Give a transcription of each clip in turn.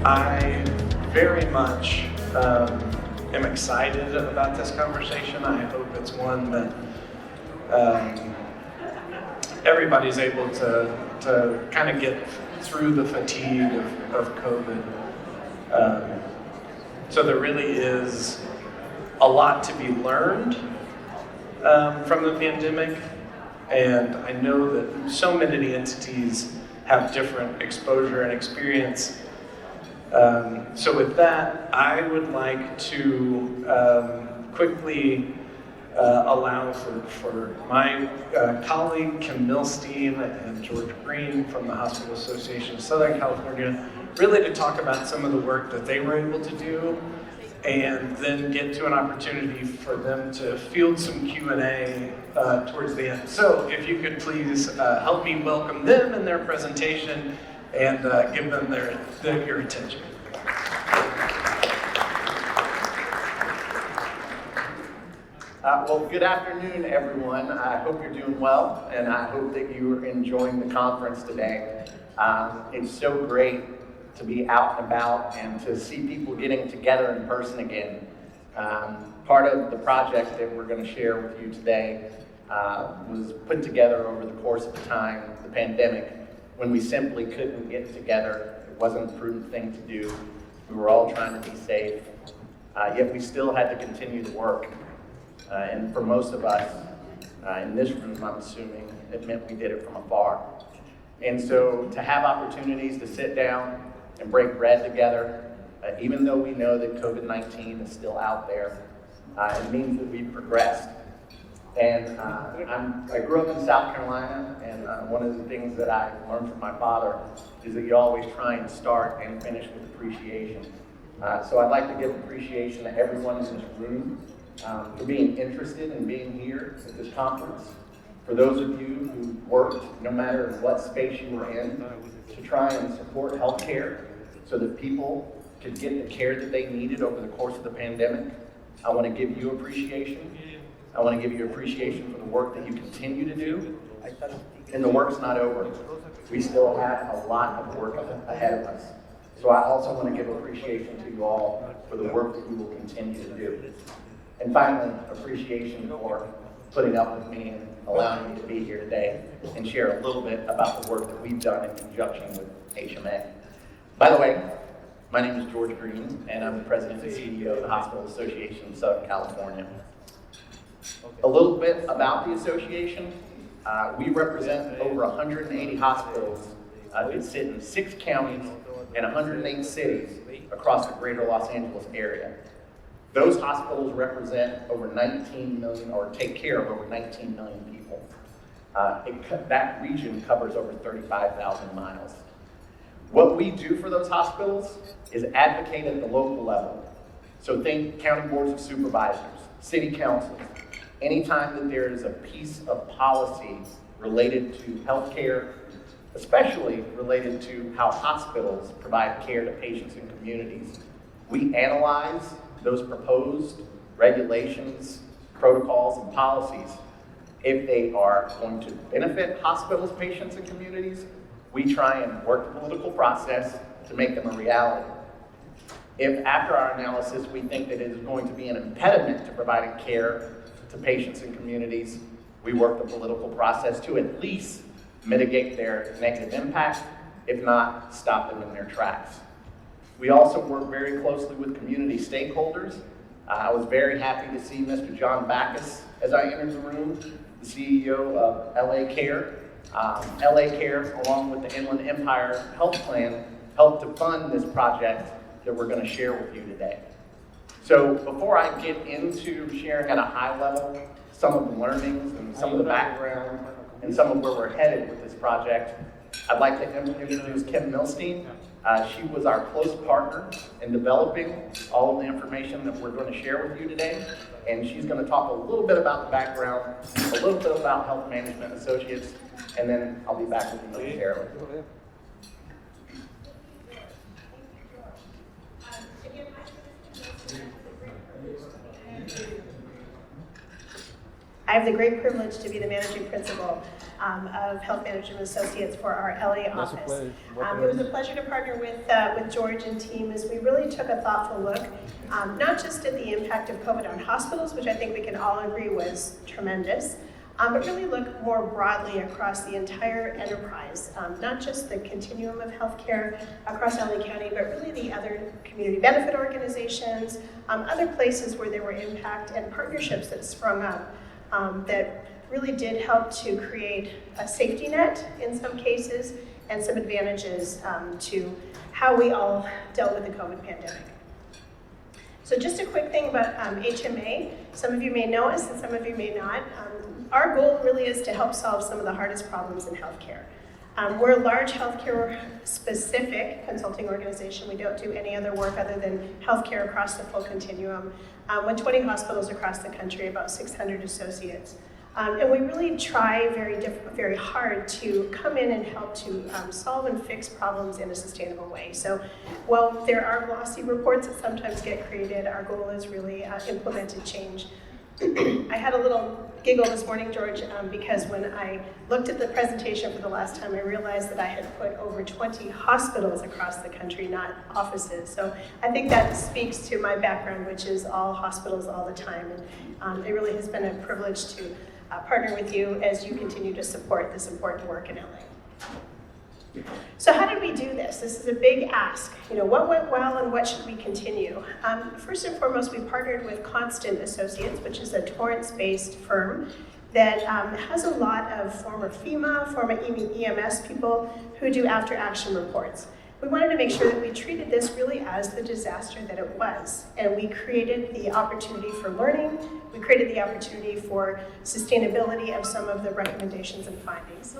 I very much am excited about this conversation. I hope it's one that everybody's able to kind of get through the fatigue of COVID. So there really is a lot to be learned from the pandemic, and I know that so many entities have different exposure and experience. So with that, I would like to quickly allow for my colleague Kim Milstien and George Greene from the Hospital Association of Southern California really to talk about some of the work that they were able to do, and then get to an opportunity for them to field some Q&A towards the end. So if you could please help me welcome them in their presentation and give them your attention. Well, good afternoon, everyone. I hope you're doing well, and I hope that you are enjoying the conference today. It's so great to be out and about and to see people getting together in person again. Part of the project that we're going to share with you today was put together over the course of the time, the pandemic, when we simply couldn't get together. It wasn't a prudent thing to do. We were all trying to be safe, yet we still had to continue to work. And for most of us in this room, I'm assuming, it meant we did it from afar. And so to have opportunities to sit down and break bread together, even though we know that COVID-19 is still out there, it means that we've progressed. And I grew up in South Carolina, and one of the things that I learned from my father is that you always try and start and finish with appreciation. So I'd like to give appreciation to everyone in this room for being interested in being here at this conference. For those of you who worked, no matter what space you were in, to try and support healthcare so that people could get the care that they needed over the course of the pandemic, I want to give you appreciation. I want to give you appreciation for the work that you continue to do. And the work's not over. We still have a lot of work ahead of us. So I also want to give appreciation to you all for the work that you will continue to do. And finally, appreciation for putting up with me and allowing me to be here today and share a little bit about the work that we've done in conjunction with HMA. By the way, my name is George Greene, and I'm the president and CEO of the Hospital Association of Southern California. A little bit about the association. We represent over 180 hospitals that sit in 6 counties and 108 cities across the greater Los Angeles area. Those hospitals represent over 19 million, or take care of over 19 million people. That region covers over 35,000 miles. What we do for those hospitals is advocate at the local level. So think county boards of supervisors, city councils. Anytime that there is a piece of policy related to healthcare, especially related to how hospitals provide care to patients and communities, we analyze those proposed regulations, protocols, and policies. If they are going to benefit hospitals, patients, and communities, we try and work the political process to make them a reality. If after our analysis we think that it is going to be an impediment to providing care to patients and communities, we work the political process to at least mitigate their negative impact, if not stop them in their tracks. We also work very closely with community stakeholders. I was very happy to see Mr. John Backus as I entered the room, the CEO of LA Care. LA Care, along with the Inland Empire Health Plan, helped to fund this project that we're going to share with you today. So before I get into sharing at a high level some of the learnings and some of the background and some of where we're headed with this project, I'd like to introduce Kim Milstien. She was our close partner in developing all of the information that we're going to share with you today, and she's going to talk a little bit about the background, a little bit about Health Management Associates, and then I'll be back with you momentarily. I have the great privilege to be the managing principal of Health Management Associates for our LA office. It was a pleasure to partner with George and team as we really took a thoughtful look, not just at the impact of COVID on hospitals, which I think we can all agree was tremendous, but really look more broadly across the entire enterprise, not just the continuum of healthcare across LA County, but really the other community benefit organizations, other places where there were impact and partnerships that sprung up that really did help to create a safety net in some cases and some advantages to how we all dealt with the COVID pandemic. So just a quick thing about HMA. Some of you may know us and some of you may not. Our goal really is to help solve some of the hardest problems in healthcare. We're a large healthcare specific consulting organization. We don't do any other work other than healthcare across the full continuum. With 20 hospitals across the country, about 600 associates. And we really try very hard to come in and help to solve and fix problems in a sustainable way. So while there are glossy reports that sometimes get created, our goal is really implemented change. I had a little giggle this morning, George, because when I looked at the presentation for the last time, I realized that I had put over 20 hospitals across the country, not offices. So I think that speaks to my background, which is all hospitals all the time. And it really has been a privilege to partner with you as you continue to support this important work in LA. So how did we do this? This is a big ask. What went well and what should we continue? First and foremost, we partnered with Constant Associates, which is a Torrance-based firm that has a lot of former FEMA, former EMS people who do after-action reports. We wanted to make sure that we treated this really as the disaster that it was. And we created the opportunity for learning. We created the opportunity for sustainability of some of the recommendations and findings.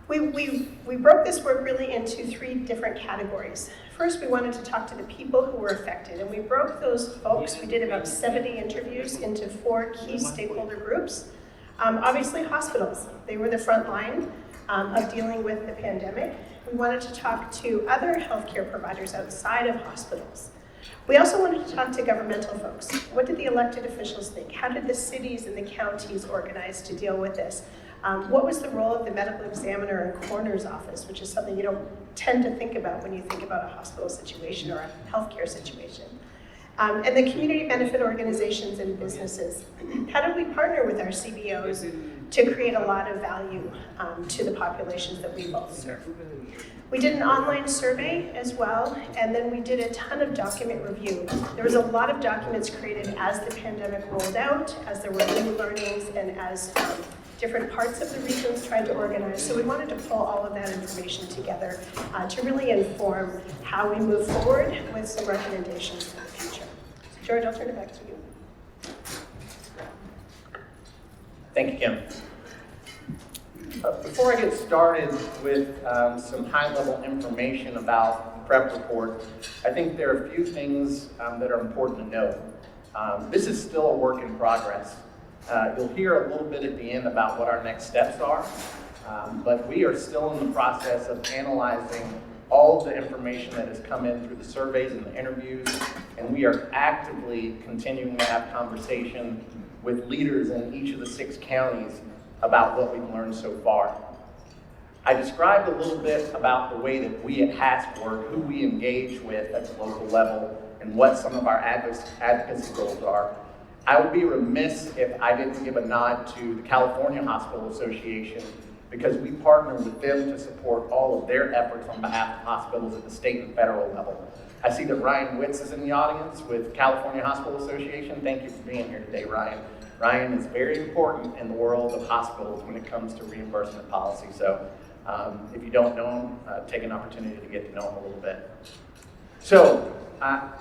We broke this work really into 3 different categories. First, we wanted to talk to the people who were affected, and we broke those folks. We did about 70 interviews into 4 key stakeholder groups. Obviously, hospitals. They were the front line of dealing with the pandemic. We wanted to talk to other healthcare providers outside of hospitals. We also wanted to talk to governmental folks. What did the elected officials think? How did the cities and the counties organize to deal with this? What was the role of the medical examiner and coroner's office, which is something you don't tend to think about when you think about a hospital situation or a healthcare situation? And the community benefit organizations and businesses. How did we partner with our CBOs to create a lot of value to the populations that we both serve? We did an online survey as well, and then we did a ton of document review. There was a lot of documents created as the pandemic rolled out, as there were new learnings, and as different parts of the regions tried to organize. So we wanted to pull all of that information together to really inform how we move forward with some recommendations for the future. So George, I'll turn it back to you. Thank you, Kim. Before I get started with some high-level information about the prep report, I think there are a few things that are important to note. This is still a work in progress. You'll hear a little bit at the end about what our next steps are, but we are still in the process of analyzing all of the information that has come in through the surveys and the interviews, and we are actively continuing to have conversation with leaders in each of the 6 counties about what we've learned so far. I described a little bit about the way that we at HASC work, who we engage with at the local level, and what some of our advocacy goals are. I would be remiss if I didn't give a nod to the California Hospital Association, because we partner with them to support all of their efforts on behalf of hospitals at the state and federal level. I see that Ryan Witz is in the audience with California Hospital Association. Thank you for being here today, Ryan. Ryan is very important in the world of hospitals when it comes to reimbursement policy. So if you don't know him, take an opportunity to get to know him a little bit. So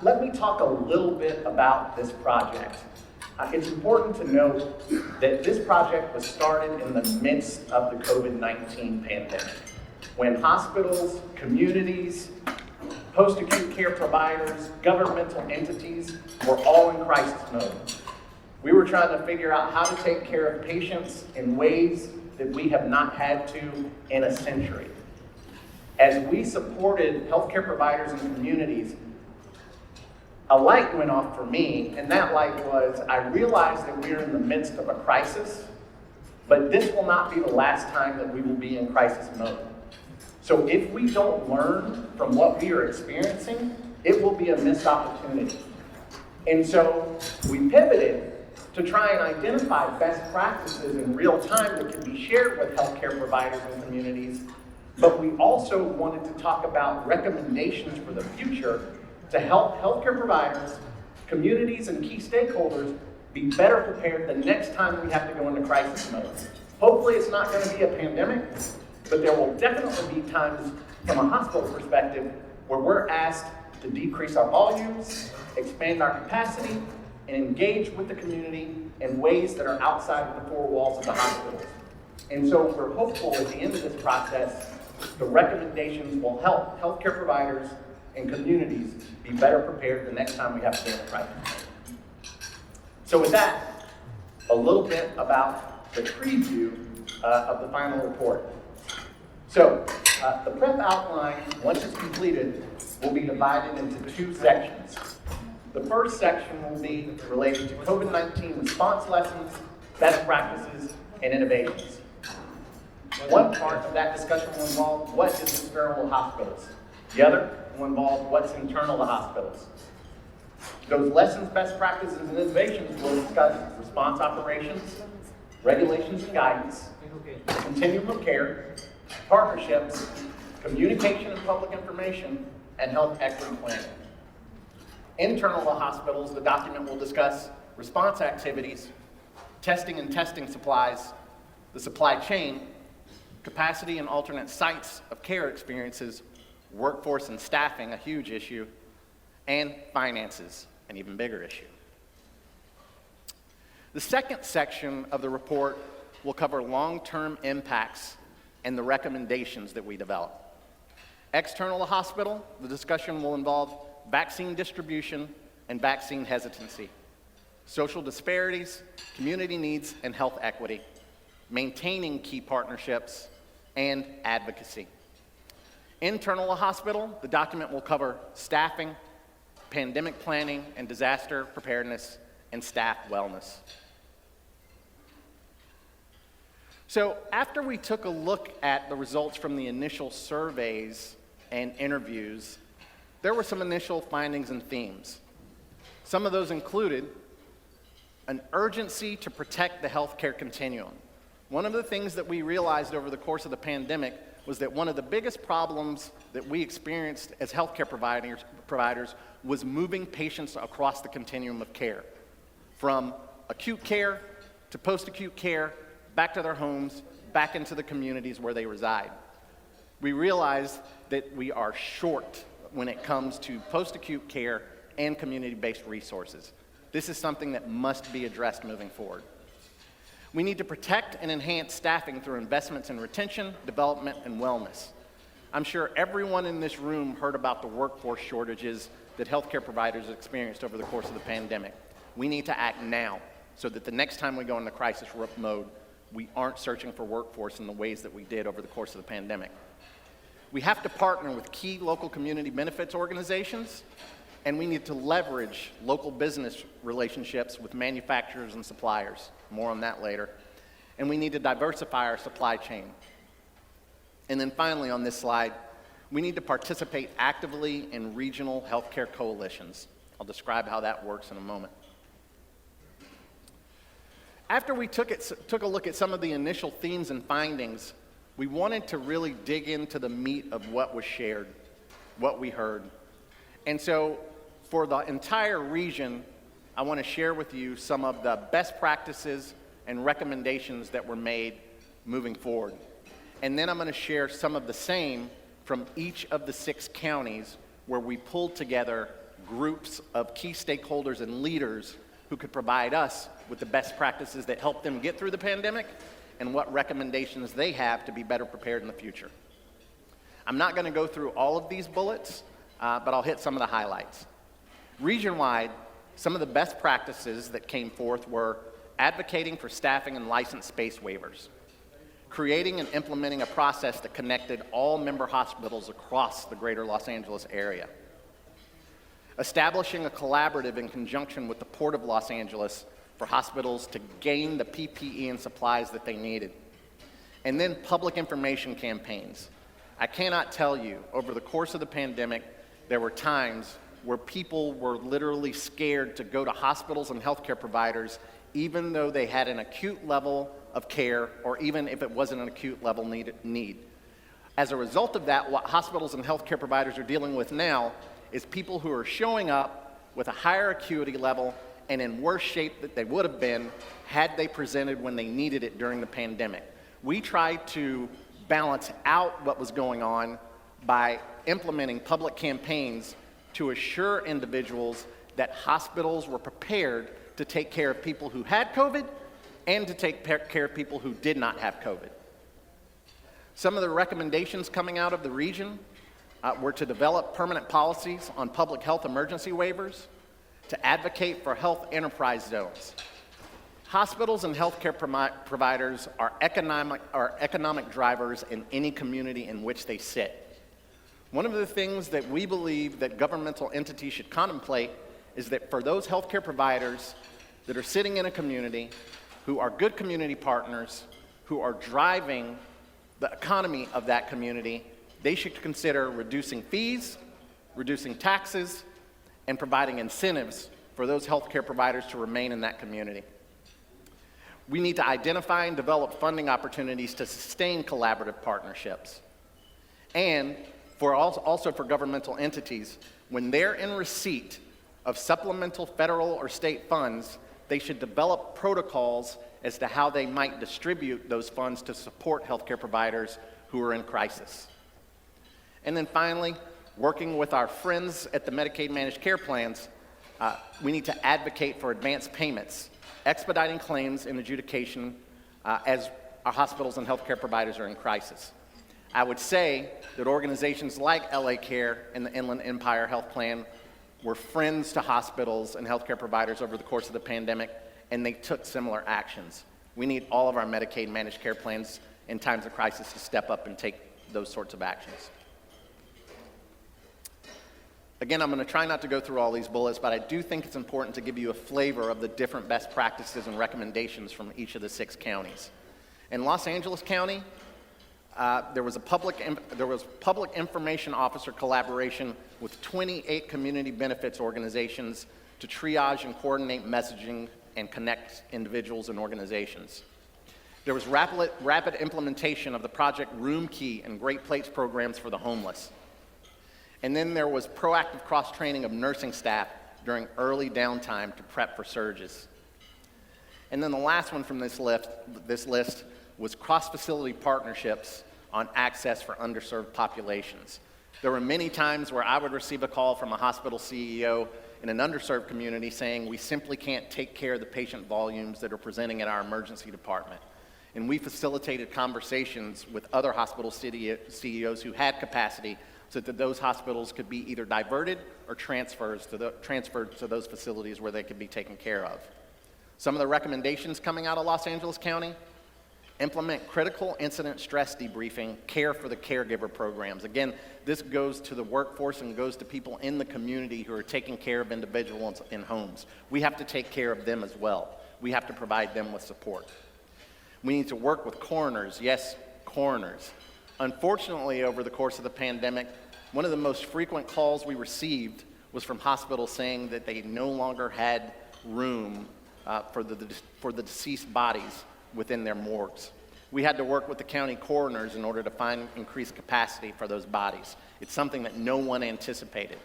let me talk a little bit about this project. It's important to note that this project was started in the midst of the COVID-19 pandemic, when hospitals, communities, post-acute care providers, governmental entities were all in crisis mode. We were trying to figure out how to take care of patients in ways that we have not had to in a century. As we supported healthcare providers and communities, a light went off for me, and that light was I realized that we were in the midst of a crisis, But this will not be the last time that we will be in crisis mode. So if we don't learn from what we are experiencing, it will be a missed opportunity. And so we pivoted to try and identify best practices in real time that can be shared with healthcare providers and communities. But we also wanted to talk about recommendations for the future to help healthcare providers, communities, and key stakeholders be better prepared the next time we have to go into crisis mode. Hopefully it's not going to be a pandemic, but there will definitely be times from a hospital perspective where we're asked to decrease our volumes, expand our capacity, and engage with the community in ways that are outside of the four walls of the hospitals. And so we're hopeful at the end of this process, the recommendations will help healthcare providers and communities be better prepared the next time we have to go into crisis. So with that, a little bit about the preview of the final report. So the prep outline, once it's completed, will be divided into two sections. The first section will be related to COVID-19 response lessons, best practices, and innovations. One part of that discussion will involve what is external to hospitals. The other will involve what's internal to hospitals. Those lessons, best practices, and innovations will discuss response operations, regulations and guidance, continuum of care, partnerships, communication and public information, and health equity planning. Internal to hospitals, the document will discuss response activities, testing and testing supplies, the supply chain, capacity and alternate sites of care experiences, workforce and staffing, a huge issue, and finances, an even bigger issue. The second section of the report will cover long-term impacts and the recommendations that we develop. External to hospital, the discussion will involve vaccine distribution and vaccine hesitancy, social disparities, community needs, and health equity, maintaining key partnerships, and advocacy. Internal to hospital, the document will cover staffing, pandemic planning and disaster preparedness, and staff wellness. So after we took a look at the results from the initial surveys and interviews, there were some initial findings and themes. Some of those included an urgency to protect the healthcare continuum. One of the things that we realized over the course of the pandemic was that one of the biggest problems that we experienced as healthcare providers was moving patients across the continuum of care, from acute care to post-acute care, back to their homes, back into the communities where they reside. We realized that we are short when it comes to post-acute care and community-based resources. This is something that must be addressed moving forward. We need to protect and enhance staffing through investments in retention, development, and wellness. I'm sure everyone in this room heard about the workforce shortages that healthcare providers experienced over the course of the pandemic. We need to act now so that the next time we go into crisis mode, we aren't searching for workforce in the ways that we did over the course of the pandemic. We have to partner with key local community benefits organizations, and we need to leverage local business relationships with manufacturers and suppliers. More on that later. And we need to diversify our supply chain. And then finally on this slide, we need to participate actively in regional healthcare coalitions. I'll describe how that works in a moment. After we took a look at some of the initial themes and findings, we wanted to really dig into the meat of what was shared, what we heard. And so for the entire region, I want to share with you some of the best practices and recommendations that were made moving forward. And then I'm going to share some of the same from each of the 6 counties where we pulled together groups of key stakeholders and leaders who could provide us with the best practices that helped them get through the pandemic and what recommendations they have to be better prepared in the future. I'm not going to go through all of these bullets, but I'll hit some of the highlights. Region-wide, some of the best practices that came forth were advocating for staffing and license space waivers, creating and implementing a process that connected all member hospitals across the greater Los Angeles area, establishing a collaborative in conjunction with the Port of Los Angeles for hospitals to gain the PPE and supplies that they needed. And then public information campaigns. I cannot tell you, over the course of the pandemic, there were times where people were literally scared to go to hospitals and healthcare providers, even though they had an acute level of care, or even if it wasn't an acute level need. As a result of that, what hospitals and healthcare providers are dealing with now is people who are showing up with a higher acuity level and in worse shape that they would have been had they presented when they needed it during the pandemic. We tried to balance out what was going on by implementing public campaigns to assure individuals that hospitals were prepared to take care of people who had COVID and to take care of people who did not have COVID. Some of the recommendations coming out of the region were to develop permanent policies on public health emergency waivers, to advocate for health enterprise zones. Hospitals and healthcare providers are economic drivers in any community in which they sit. One of the things that we believe that governmental entities should contemplate is that for those healthcare providers that are sitting in a community, who are good community partners, who are driving the economy of that community, they should consider reducing fees, reducing taxes, and providing incentives for those healthcare providers to remain in that community. We need to identify and develop funding opportunities to sustain collaborative partnerships. And also for governmental entities, when they're in receipt of supplemental federal or state funds, they should develop protocols as to how they might distribute those funds to support healthcare providers who are in crisis. And then finally, working with our friends at the Medicaid managed care plans, we need to advocate for advanced payments, expediting claims and adjudication as our hospitals and healthcare providers are in crisis. I would say that organizations like LA Care and the Inland Empire Health Plan were friends to hospitals and healthcare providers over the course of the pandemic, and they took similar actions. We need all of our Medicaid managed care plans in times of crisis to step up and take those sorts of actions. Again, I'm going to try not to go through all these bullets, but I do think it's important to give you a flavor of the different best practices and recommendations from each of the 6 counties. In Los Angeles County, there was public information officer collaboration with 28 community benefits organizations to triage and coordinate messaging and connect individuals and organizations. There was rapid implementation of the Project Room Key and Great Plates programs for the homeless. And then there was proactive cross-training of nursing staff during early downtime to prep for surges. And then the last one from this list was cross-facility partnerships on access for underserved populations. There were many times where I would receive a call from a hospital CEO in an underserved community saying, we simply can't take care of the patient volumes that are presenting at our emergency department. And we facilitated conversations with other hospital CEOs who had capacity so that those hospitals could be either diverted or transferred to those facilities where they could be taken care of. Some of the recommendations coming out of Los Angeles County: implement critical incident stress debriefing, care for the caregiver programs. Again, this goes to the workforce and goes to people in the community who are taking care of individuals in homes. We have to take care of them as well. We have to provide them with support. We need to work with coroners. Yes, coroners. Unfortunately, over the course of the pandemic, one of the most frequent calls we received was from hospitals saying that they no longer had room for the deceased bodies within their morgues. We had to work with the county coroners in order to find increased capacity for those bodies. It's something that no one anticipated.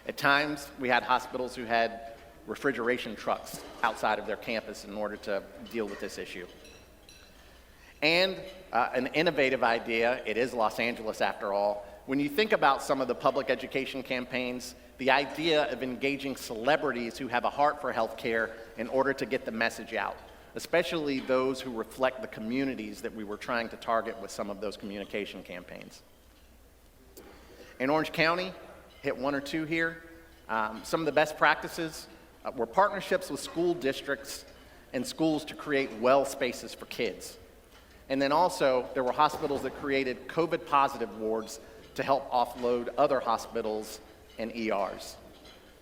At times, we had hospitals who had refrigeration trucks outside of their campus in order to deal with this issue. And an innovative idea, it is Los Angeles after all, when you think about some of the public education campaigns, the idea of engaging celebrities who have a heart for healthcare in order to get the message out, especially those who reflect the communities that we were trying to target with some of those communication campaigns. In Orange County, hit 1 or 2 here. Some of the best practices were partnerships with school districts and schools to create well spaces for kids. And then also, there were hospitals that created COVID-positive wards to help offload other hospitals and ERs.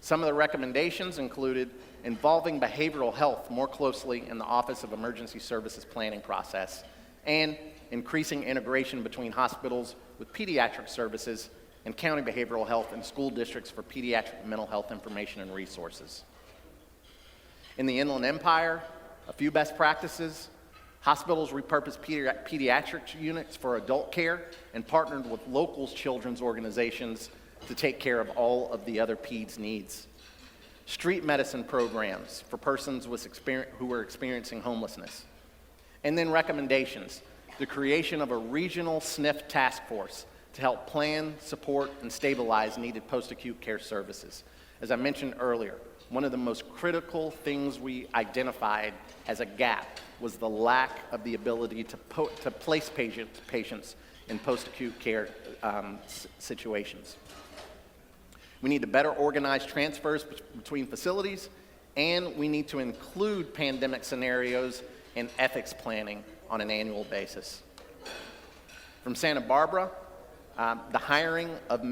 Some of the recommendations included involving behavioral health more closely in the Office of Emergency Services planning process, and increasing integration between hospitals with pediatric services and county behavioral health and school districts for pediatric mental health information and resources. In the Inland Empire, a few best practices: hospitals repurposed pediatric units for adult care and partnered with local children's organizations to take care of all of the other peds needs. Street medicine programs for persons who were experiencing homelessness. And then recommendations: the creation of a regional SNF task force to help plan, support, and stabilize needed post-acute care services. As I mentioned earlier, one of the most critical things we identified as a gap was the lack of the ability to place patients in post-acute care situations. We need to better organize transfers between facilities, and we need to include pandemic scenarios in ethics planning on an annual basis. From Santa Barbara, the hiring of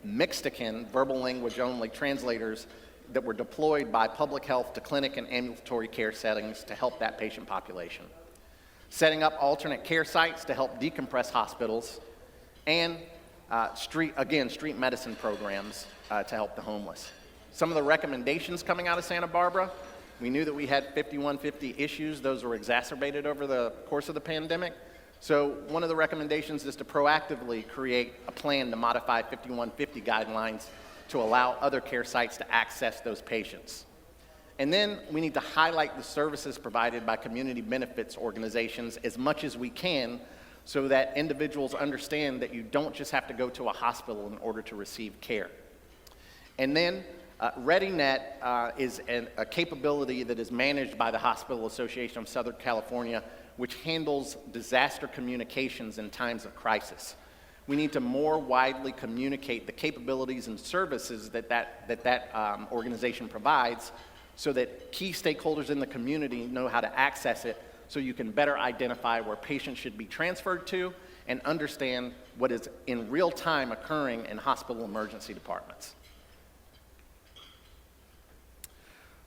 Mixtican, verbal language only translators that were deployed by public health to clinic and ambulatory care settings to help that patient population. Setting up alternate care sites to help decompress hospitals, and street medicine programs to help the homeless. Some of the recommendations coming out of Santa Barbara: we knew that we had 5150 issues. Those were exacerbated over the course of the pandemic. So one of the recommendations is to proactively create a plan to modify 5150 guidelines to allow other care sites to access those patients. And then we need to highlight the services provided by community benefits organizations as much as we can, so that individuals understand that you don't just have to go to a hospital in order to receive care. And then ReadyNet is a capability that is managed by the Hospital Association of Southern California, which handles disaster communications in times of crisis. We need to more widely communicate the capabilities and services that organization provides, so that key stakeholders in the community know how to access it, so you can better identify where patients should be transferred to and understand what is in real time occurring in hospital emergency departments.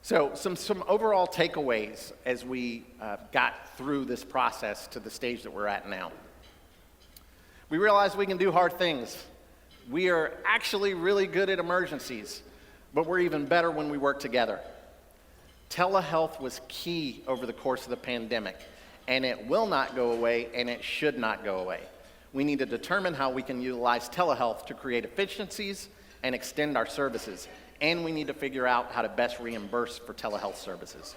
So some overall takeaways as we got through this process to the stage that we're at now. We realize we can do hard things. We are actually really good at emergencies, but we're even better when we work together. Telehealth was key over the course of the pandemic, and it will not go away, and it should not go away. We need to determine how we can utilize telehealth to create efficiencies and extend our services, and we need to figure out how to best reimburse for telehealth services.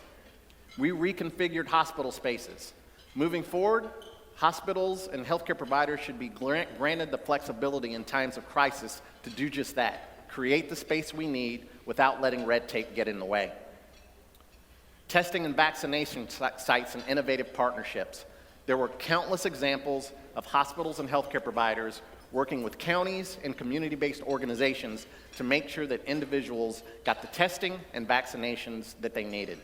We reconfigured hospital spaces. Moving forward, hospitals and healthcare providers should be granted the flexibility in times of crisis to do just that: create the space we need without letting red tape get in the way. Testing and vaccination sites and innovative partnerships. There were countless examples of hospitals and healthcare providers working with counties and community-based organizations to make sure that individuals got the testing and vaccinations that they needed.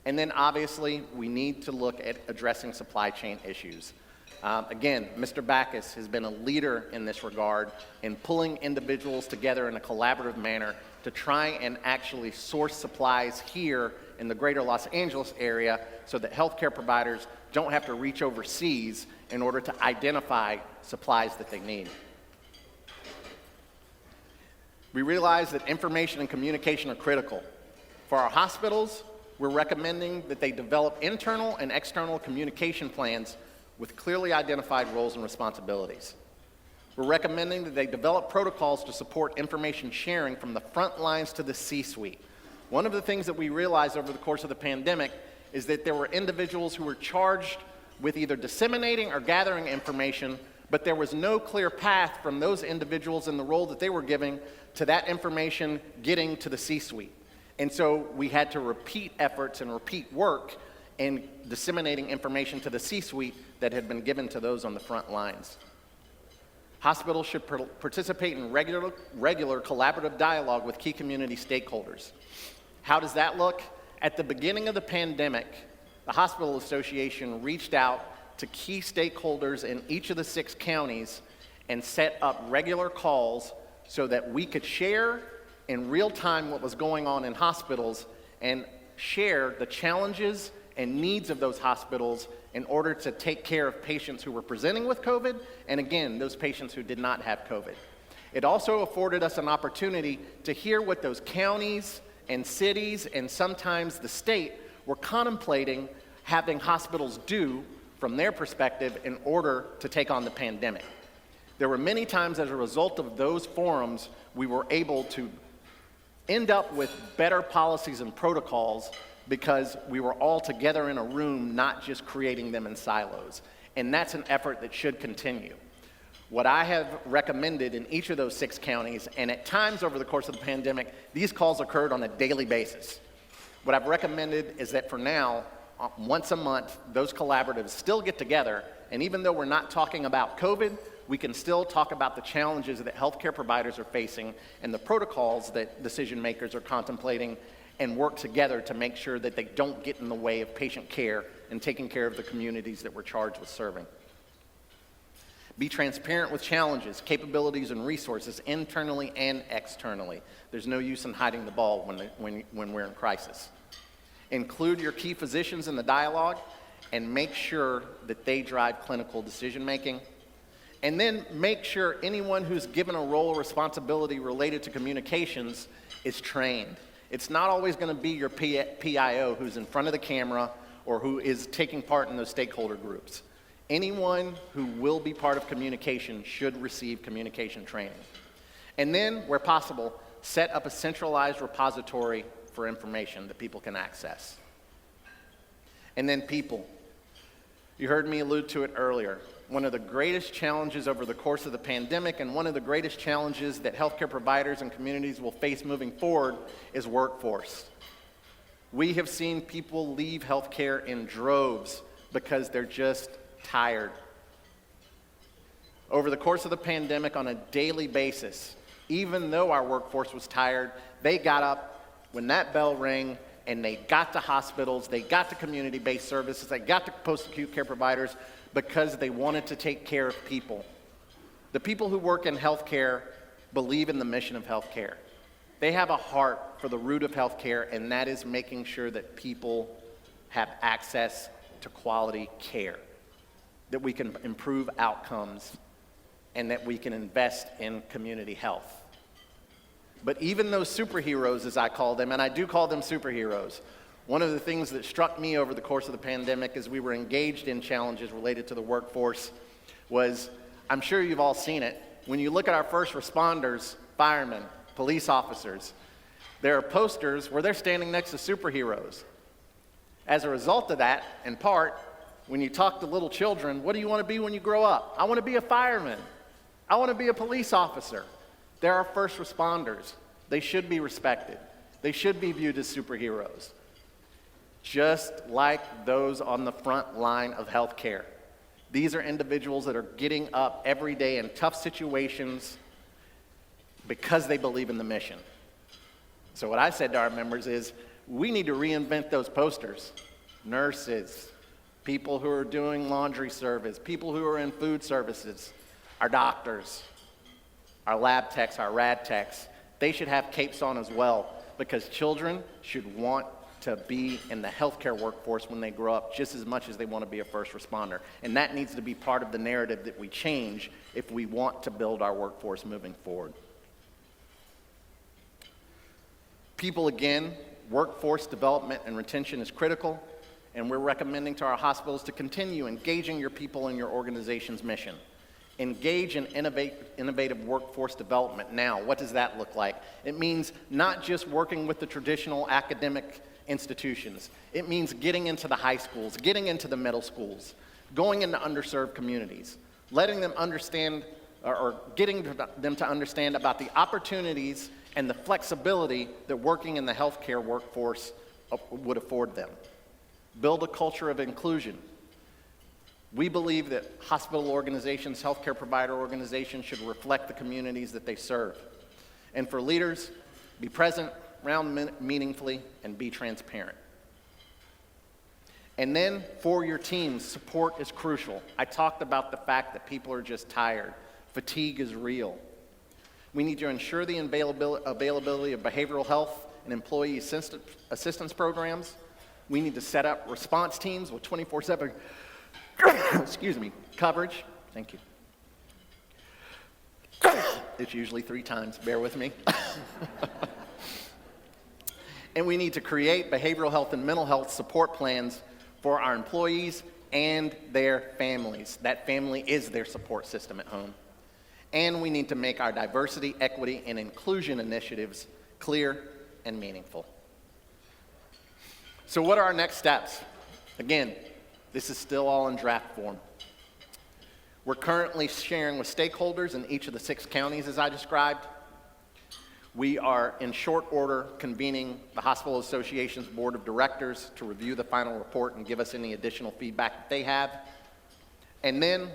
And then obviously, we need to look at addressing supply chain issues. Again, Mr. Backus has been a leader in this regard in pulling individuals together in a collaborative manner to try and actually source supplies here in the greater Los Angeles area, so that healthcare providers don't have to reach overseas in order to identify supplies that they need. We realize that information and communication are critical. For our hospitals, we're recommending that they develop internal and external communication plans with clearly identified roles and responsibilities. We're recommending that they develop protocols to support information sharing from the front lines to the C-suite. One of the things that we realized over the course of the pandemic is that there were individuals who were charged with either disseminating or gathering information, but there was no clear path from those individuals in the role that they were giving to that information getting to the C-suite. And so we had to repeat efforts and repeat work in disseminating information to the C-suite that had been given to those on the front lines. Hospitals should participate in regular collaborative dialogue with key community stakeholders. How does that look? At the beginning of the pandemic, the Hospital Association reached out to key stakeholders in each of the 6 counties and set up regular calls so that we could share in real time what was going on in hospitals and share the challenges and needs of those hospitals in order to take care of patients who were presenting with COVID, and again, those patients who did not have COVID. It also afforded us an opportunity to hear what those counties and cities and sometimes the state were contemplating having hospitals do from their perspective in order to take on the pandemic. There were many times as a result of those forums, we were able to end up with better policies and protocols because we were all together in a room, not just creating them in silos. And that's an effort that should continue. What I have recommended in each of those 6 counties, and at times over the course of the pandemic, these calls occurred on a daily basis. What I've recommended is that for now, once a month, those collaboratives still get together, and even though we're not talking about COVID, we can still talk about the challenges that healthcare providers are facing and the protocols that decision makers are contemplating, and work together to make sure that they don't get in the way of patient care and taking care of the communities that we're charged with serving. Be transparent with challenges, capabilities, and resources internally and externally. There's no use in hiding the ball when we're in crisis. Include your key physicians in the dialogue and make sure that they drive clinical decision making. And then make sure anyone who's given a role or responsibility related to communications is trained. It's not always going to be your PIO who's in front of the camera or who is taking part in those stakeholder groups. Anyone who will be part of communication should receive communication training. And then, where possible, set up a centralized repository for information that people can access. And then people. You heard me allude to it earlier. One of the greatest challenges over the course of the pandemic and one of the greatest challenges that healthcare providers and communities will face moving forward is workforce. We have seen people leave healthcare in droves because they're just tired. Over the course of the pandemic on a daily basis, even though our workforce was tired, they got up when that bell rang and they got to hospitals, they got to community-based services, they got to post-acute care providers because they wanted to take care of people. The people who work in healthcare believe in the mission of healthcare. They have a heart for the root of healthcare, and that is making sure that people have access to quality care, that we can improve outcomes, and that we can invest in community health. But even those superheroes, as I call them, and I do call them superheroes, one of the things that struck me over the course of the pandemic as we were engaged in challenges related to the workforce was, I'm sure you've all seen it, when you look at our first responders, firemen, police officers, there are posters where they're standing next to superheroes. As a result of that, in part, when you talk to little children, what do you want to be when you grow up? I want to be a fireman. I want to be a police officer. They're our first responders. They should be respected. They should be viewed as superheroes, just like those on the front line of healthcare. These are individuals that are getting up every day in tough situations because they believe in the mission. So what I said to our members is, we need to reinvent those posters. Nurses, people who are doing laundry service, people who are in food services, our doctors, our lab techs, our rad techs, they should have capes on as well, because children should want to be in the healthcare workforce when they grow up just as much as they want to be a first responder. And that needs to be part of the narrative that we change if we want to build our workforce moving forward. People, again, workforce development and retention is critical, and we're recommending to our hospitals to continue engaging your people in your organization's mission. Engage in innovative workforce development now. What does that look like? It means not just working with the traditional academic institutions. It means getting into the high schools, getting into the middle schools, going into underserved communities, letting them understand or getting them to understand about the opportunities and the flexibility that working in the healthcare workforce would afford them. Build a culture of inclusion. We believe that hospital organizations, healthcare provider organizations should reflect the communities that they serve. And for leaders, be present, round meaningfully, and be transparent. And then for your teams, support is crucial. I talked about the fact that people are just tired. Fatigue is real. We need to ensure the availability of behavioral health and employee assistance programs. We need to set up response teams with 24/7 excuse me, coverage. Thank you. It's usually 3 times, bear with me. And we need to create behavioral health and mental health support plans for our employees and their families. That family is their support system at home. And we need to make our diversity, equity, and inclusion initiatives clear and meaningful. So what are our next steps? Again, this is still all in draft form. We're currently sharing with stakeholders in each of the 6 counties as I described. We are in short order convening the Hospital Association's Board of Directors to review the final report and give us any additional feedback that they have. And then,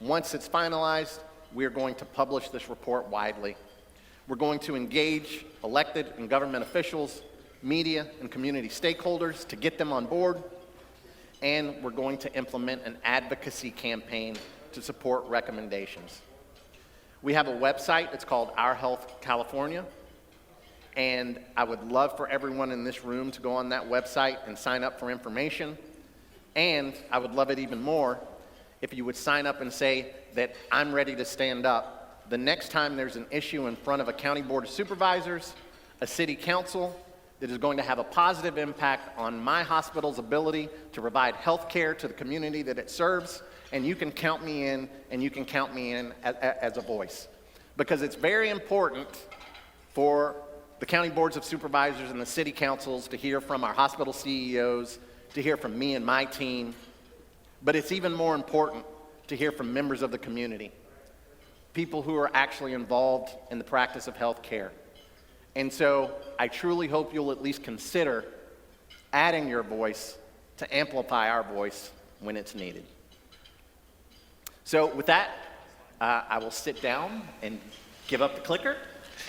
once it's finalized, we are going to publish this report widely. We're going to engage elected and government officials, media, and community stakeholders to get them on board. And we're going to implement an advocacy campaign to support recommendations. We have a website, it's called Our Health California, and I would love for everyone in this room to go on that website and sign up for information. And I would love it even more if you would sign up and say that I'm ready to stand up the next time there's an issue in front of a county board of supervisors, a city council, that is going to have a positive impact on my hospital's ability to provide health care to the community that it serves. And you can count me in, and you can count me in as a voice. Because it's very important for the county boards of supervisors and the city councils to hear from our hospital CEOs, to hear from me and my team. But it's even more important to hear from members of the community, people who are actually involved in the practice of health care. And so I truly hope you'll at least consider adding your voice to amplify our voice when it's needed. So with that, I will sit down and give up the clicker,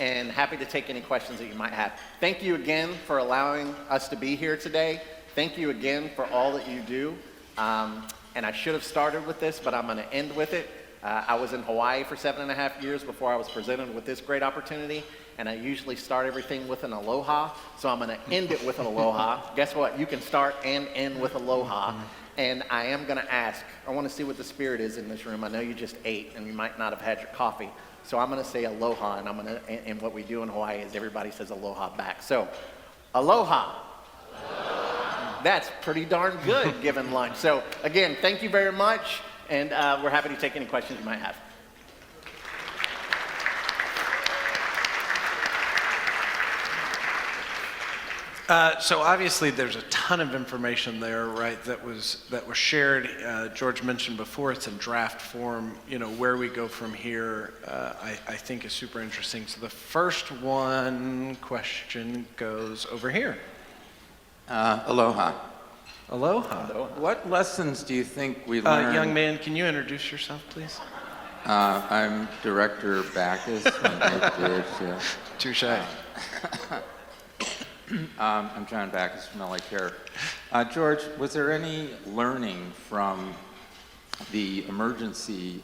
and happy to take any questions that you might have. Thank you again for allowing us to be here today. Thank you again for all that you do. And I should have started with this, but I'm going to end with it. I was in Hawaii for 7.5 years before I was presented with this great opportunity, and I usually start everything with an aloha, so I'm going to end it with an aloha. Guess what? You can start and end with aloha. And I am going to ask, I want to see what the spirit is in this room. I know you just ate, and you might not have had your coffee. So I'm going to say aloha, and what we do in Hawaii is everybody says aloha back. So, aloha. Aloha. That's pretty darn good given lunch. So again, thank you very much, and we're happy to take any questions you might have. So obviously there's a ton of information there, right, that was shared. George mentioned before, it's in draft form. You know, where we go from here, I think is super interesting. So the first question goes over here. Aloha. Aloha. What lessons do you think we learned? Young man, can you introduce yourself, please? I'm Director Backus. Touche. I'm John Backus from LA Care. George, was there any learning from the emergency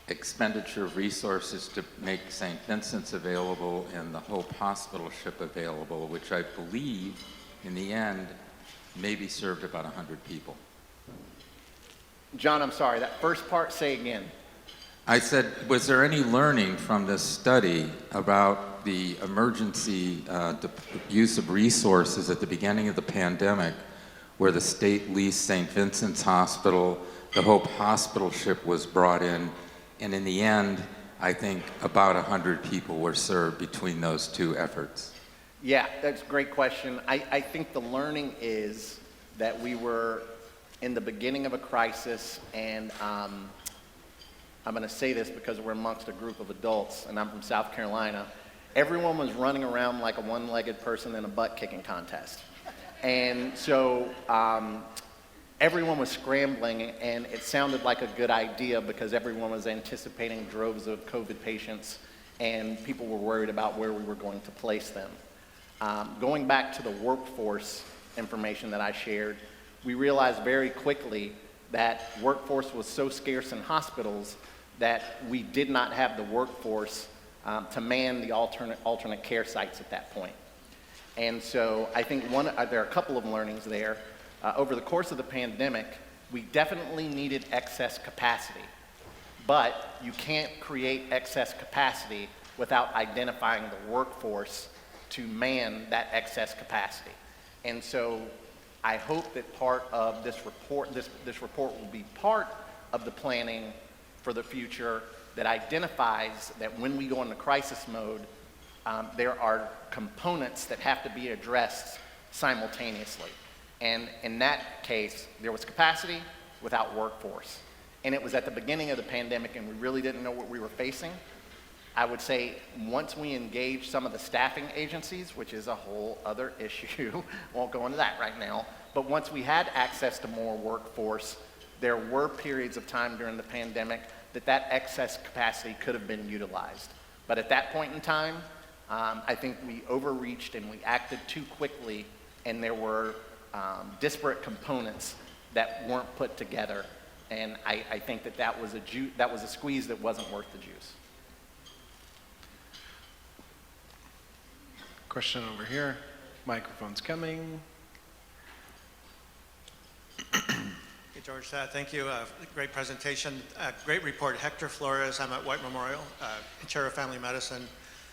expenditure of resources to make St. Vincent's available and the Hope Hospitalship available, which I believe, in the end, maybe served about 100 people? John, I'm sorry, that first part, say again. I said, was there any learning from this study about the emergency use of resources at the beginning of the pandemic, where the state leased St. Vincent's Hospital, the Hope Hospitalship was brought in, and in the end, I think about 100 people were served between those two efforts? Yeah, that's a great question. I think the learning is that we were in the beginning of a crisis, and I'm going to say this because we're amongst a group of adults, and I'm from South Carolina. Everyone was running around like a one-legged person in a butt-kicking contest. And so everyone was scrambling, and it sounded like a good idea because everyone was anticipating droves of COVID patients, and people were worried about where we were going to place them. Going back to the workforce information that I shared, we realized very quickly that workforce was so scarce in hospitals that we did not have the workforce to man the alternate care sites at that point. And so I think there are a couple of learnings there. Over the course of the pandemic, we definitely needed excess capacity, but you can't create excess capacity without identifying the workforce to man that excess capacity. And so I hope that part of this report, this report will be part of the planning for the future that identifies that when we go into crisis mode, there are components that have to be addressed simultaneously. And in that case, there was capacity without workforce. And it was at the beginning of the pandemic and we really didn't know what we were facing. I would say once we engaged some of the staffing agencies, which is a whole other issue, won't go into that right now, but once we had access to more workforce, there were periods of time during the pandemic that excess capacity could have been utilized. But at that point in time, I think we overreached and we acted too quickly, and there were disparate components that weren't put together. And I think that was a squeeze that wasn't worth the juice. Question over here. Microphone's coming. Hey, George, thank you. Great presentation. Great report. Hector Flores, I'm at White Memorial, Chair of Family Medicine.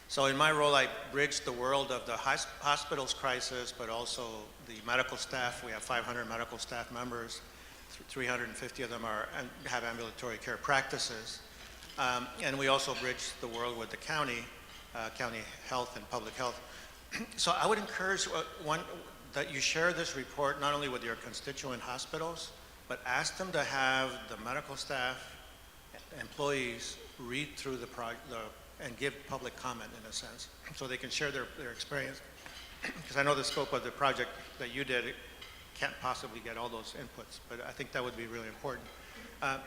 So in my role, I bridged the world of the hospitals crisis, but also the medical staff. We have 500 medical staff members. 350 of them have ambulatory care practices. And we also bridge the world with the county health and public health. So I would encourage that you share this report not only with your constituent hospitals, but ask them to have the medical staff, employees read through and give public comment in a sense, so they can share their experience. Because I know the scope of the project that you did can't possibly get all those inputs, but I think that would be really important.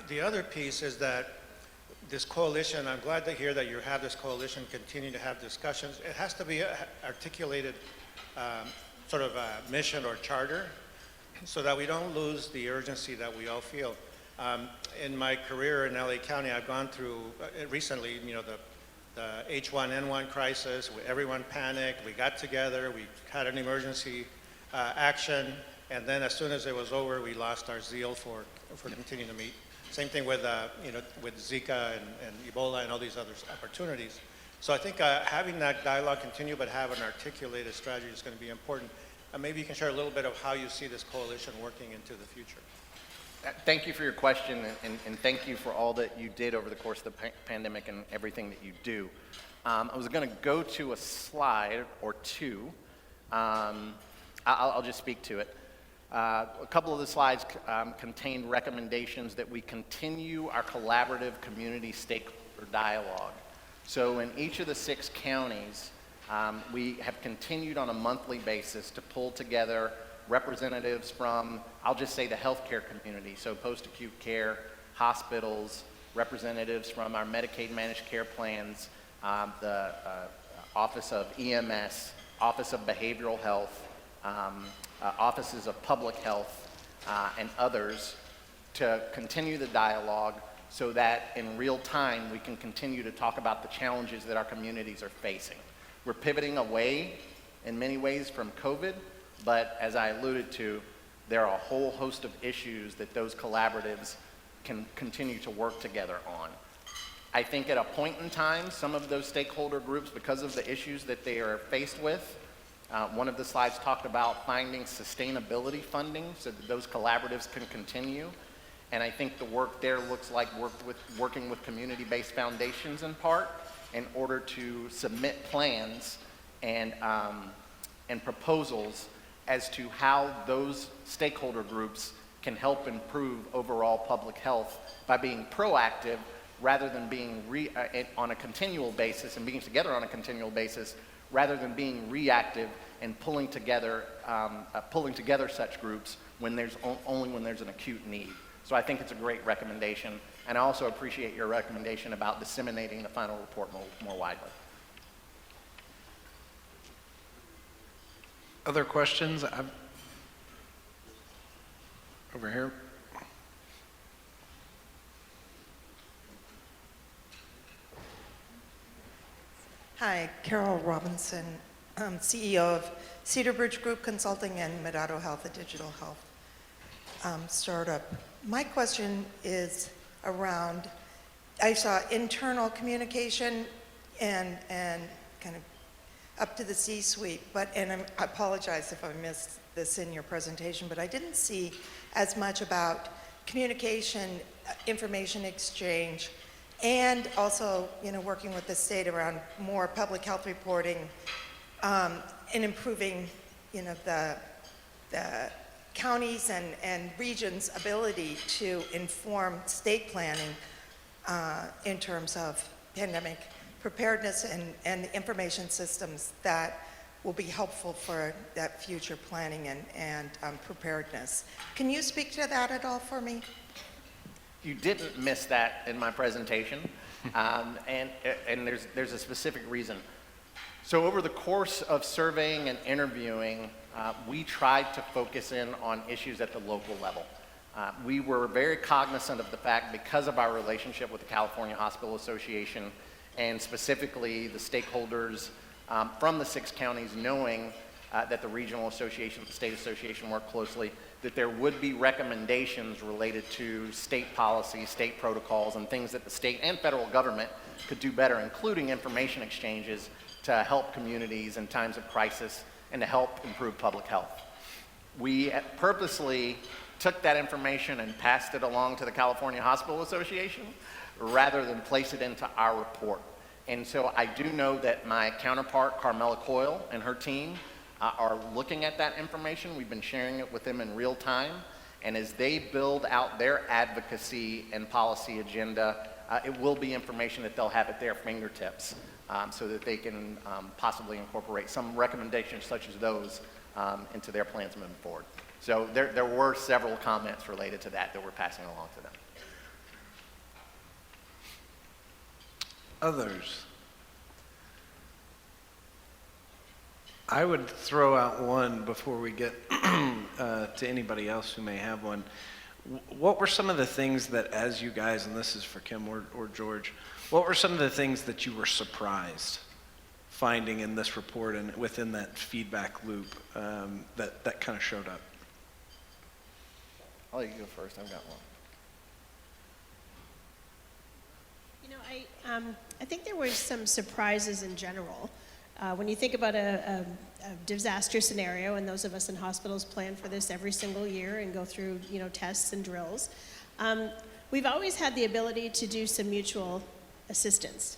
The other piece is that this coalition, I'm glad to hear that you have this coalition, continue to have discussions. It has to be articulated sort of a mission or charter so that we don't lose the urgency that we all feel. In my career in LA County, I've gone through recently, the H1N1 crisis. Everyone panicked. We got together. We had an emergency action, and then as soon as it was over, we lost our zeal for continuing to meet. Same thing with with Zika and Ebola and all these other opportunities. So I think having that dialogue continue, but have an articulated strategy is going to be important. Maybe you can share a little bit of how you see this coalition working into the future. Thank you for your question, and thank you for all that you did over the course of the pandemic and everything that you do. I was going to go to a slide or two. I'll just speak to it. A couple of the slides contained recommendations that we continue our collaborative community stakeholder dialogue. So in each of the 6 counties, we have continued on a monthly basis to pull together representatives from, I'll just say, the healthcare community, so post-acute care, hospitals, representatives from our Medicaid managed care plans, the Office of EMS, Office of Behavioral Health, offices of public health, and others, to continue the dialogue so that in real time we can continue to talk about the challenges that our communities are facing. We're pivoting away in many ways from COVID, but as I alluded to, there are a whole host of issues that those collaboratives can continue to work together on. I think at a point in time, some of those stakeholder groups, because of the issues that they are faced with, one of the slides talked about finding sustainability funding so that those collaboratives can continue. And I think the work there looks like working with community-based foundations in part in order to submit plans and proposals as to how those stakeholder groups can help improve overall public health by being proactive rather than being on a continual basis and being together on a continual basis rather than being reactive and pulling together such groups when there's only when there's an acute need. So I think it's a great recommendation, and I also appreciate your recommendation about disseminating the final report more widely. Other questions? Over here. Hi, Carol Robinson, CEO of Cedar Bridge Group Consulting and Medado Health, a digital health startup. My question is around, I saw internal communication and kind of up to the C-suite, I apologize if I missed this in your presentation, but I didn't see as much about communication, information exchange, and also, working with the state around more public health reporting, and improving, the counties and regions' ability to inform state planning in terms of pandemic preparedness and information systems that will be helpful for that future planning and preparedness. Can you speak to that at all for me? You didn't miss that in my presentation, and there's a specific reason. So over the course of surveying and interviewing, we tried to focus in on issues at the local level. We were very cognizant of the fact, because of our relationship with the California Hospital Association, and specifically the stakeholders from the 6 counties, knowing that the regional association, the state association work closely, that there would be recommendations related to state policies, state protocols, and things that the state and federal government could do better, including information exchanges to help communities in times of crisis and to help improve public health. We purposely took that information and passed it along to the California Hospital Association rather than place it into our report. And so I do know that my counterpart, Carmela Coyle, and her team are looking at that information. We've been sharing it with them in real time. And as they build out their advocacy and policy agenda, it will be information that they'll have at their fingertips so that they can possibly incorporate some recommendations such as those into their plans moving forward. So there were several comments related to that we're passing along to them. Others? I would throw out one before we get to anybody else who may have one. What were some of the things that, as you guys, and this is for Kim or George, what were some of the things that you were surprised finding in this report and within that feedback loop that kind of showed up? I'll let you go first. I've got one. I think there were some surprises in general. When you think about a disaster scenario, and those of us in hospitals plan for this every single year and go through, tests and drills, we've always had the ability to do some mutual assistance.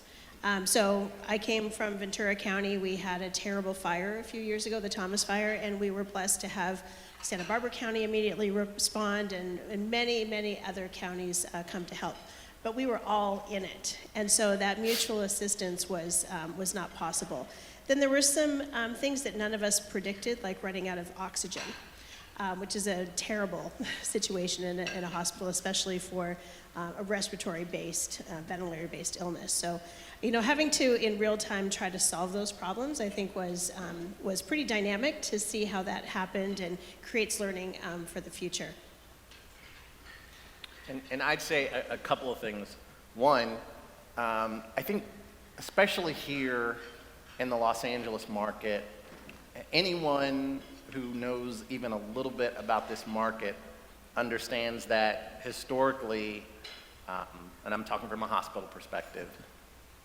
So I came from Ventura County. We had a terrible fire a few years ago, the Thomas Fire, and we were blessed to have Santa Barbara County immediately respond and many, many other counties come to help. But we were all in it, and so that mutual assistance was not possible. Then there were some things that none of us predicted, like running out of oxygen, which is a terrible situation in a hospital, especially for a respiratory-based, ventilator-based illness. So, having to, in real time, try to solve those problems, I think was pretty dynamic to see how that happened and creates learning for the future. And I'd say a couple of things. One, I think especially here in the Los Angeles market, anyone who knows even a little bit about this market understands that historically, and I'm talking from a hospital perspective,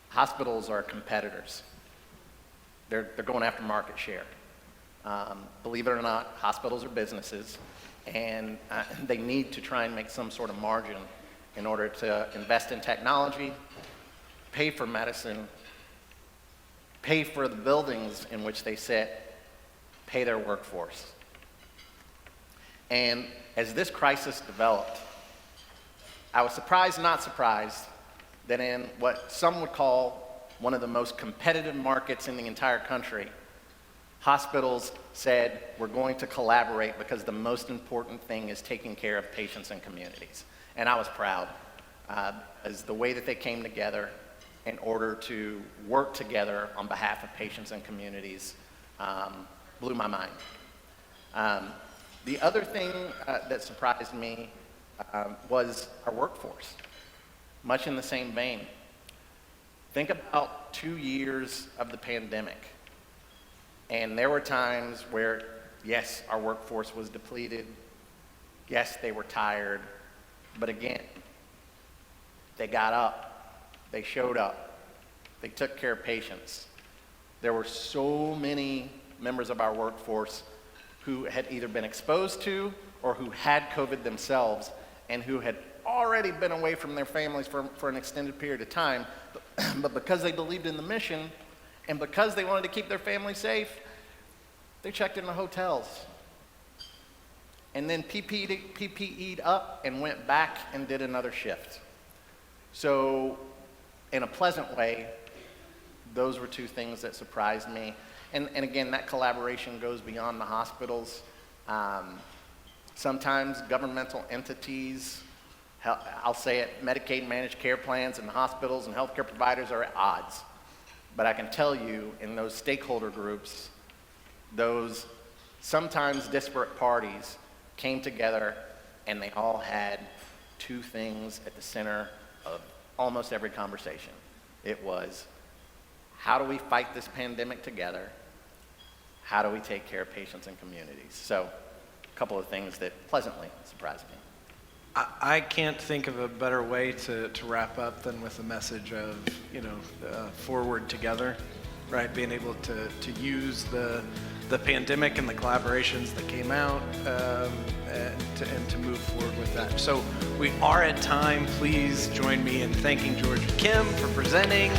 hospitals are competitors. They're going after market share. Believe it or not, hospitals are businesses, and they need to try and make some sort of margin in order to invest in technology, pay for medicine, pay for the buildings in which they sit, pay their workforce. And as this crisis developed, I was surprised, not surprised, that in what some would call one of the most competitive markets in the entire country, hospitals said, we're going to collaborate because the most important thing is taking care of patients and communities. And I was proud as the way that they came together in order to work together on behalf of patients and communities blew my mind. The other thing that surprised me was our workforce. Much in the same vein. Think about 2 years of the pandemic. And there were times where, yes, our workforce was depleted. Yes, they were tired. But again, they got up. They showed up. They took care of patients. There were so many members of our workforce who had either been exposed to or who had COVID themselves and who had already been away from their families for an extended period of time. But because they believed in the mission and because they wanted to keep their family safe, they checked in the hotels. And then PPE'd up and went back and did another shift. So in a pleasant way, those were two things that surprised me. And again, that collaboration goes beyond the hospitals. Sometimes governmental entities, I'll say it, Medicaid managed care plans and hospitals and healthcare providers are at odds. But I can tell you, in those stakeholder groups, those sometimes disparate parties came together and they all had two things at the center of almost every conversation. It was, how do we fight this pandemic together? How do we take care of patients and communities? So, a couple of things that pleasantly surprised me. I can't think of a better way to wrap up than with a message of, forward together, right? Being able to use the pandemic and the collaborations that came out and to move forward with that. So we are at time. Please join me in thanking George and Kim for presenting.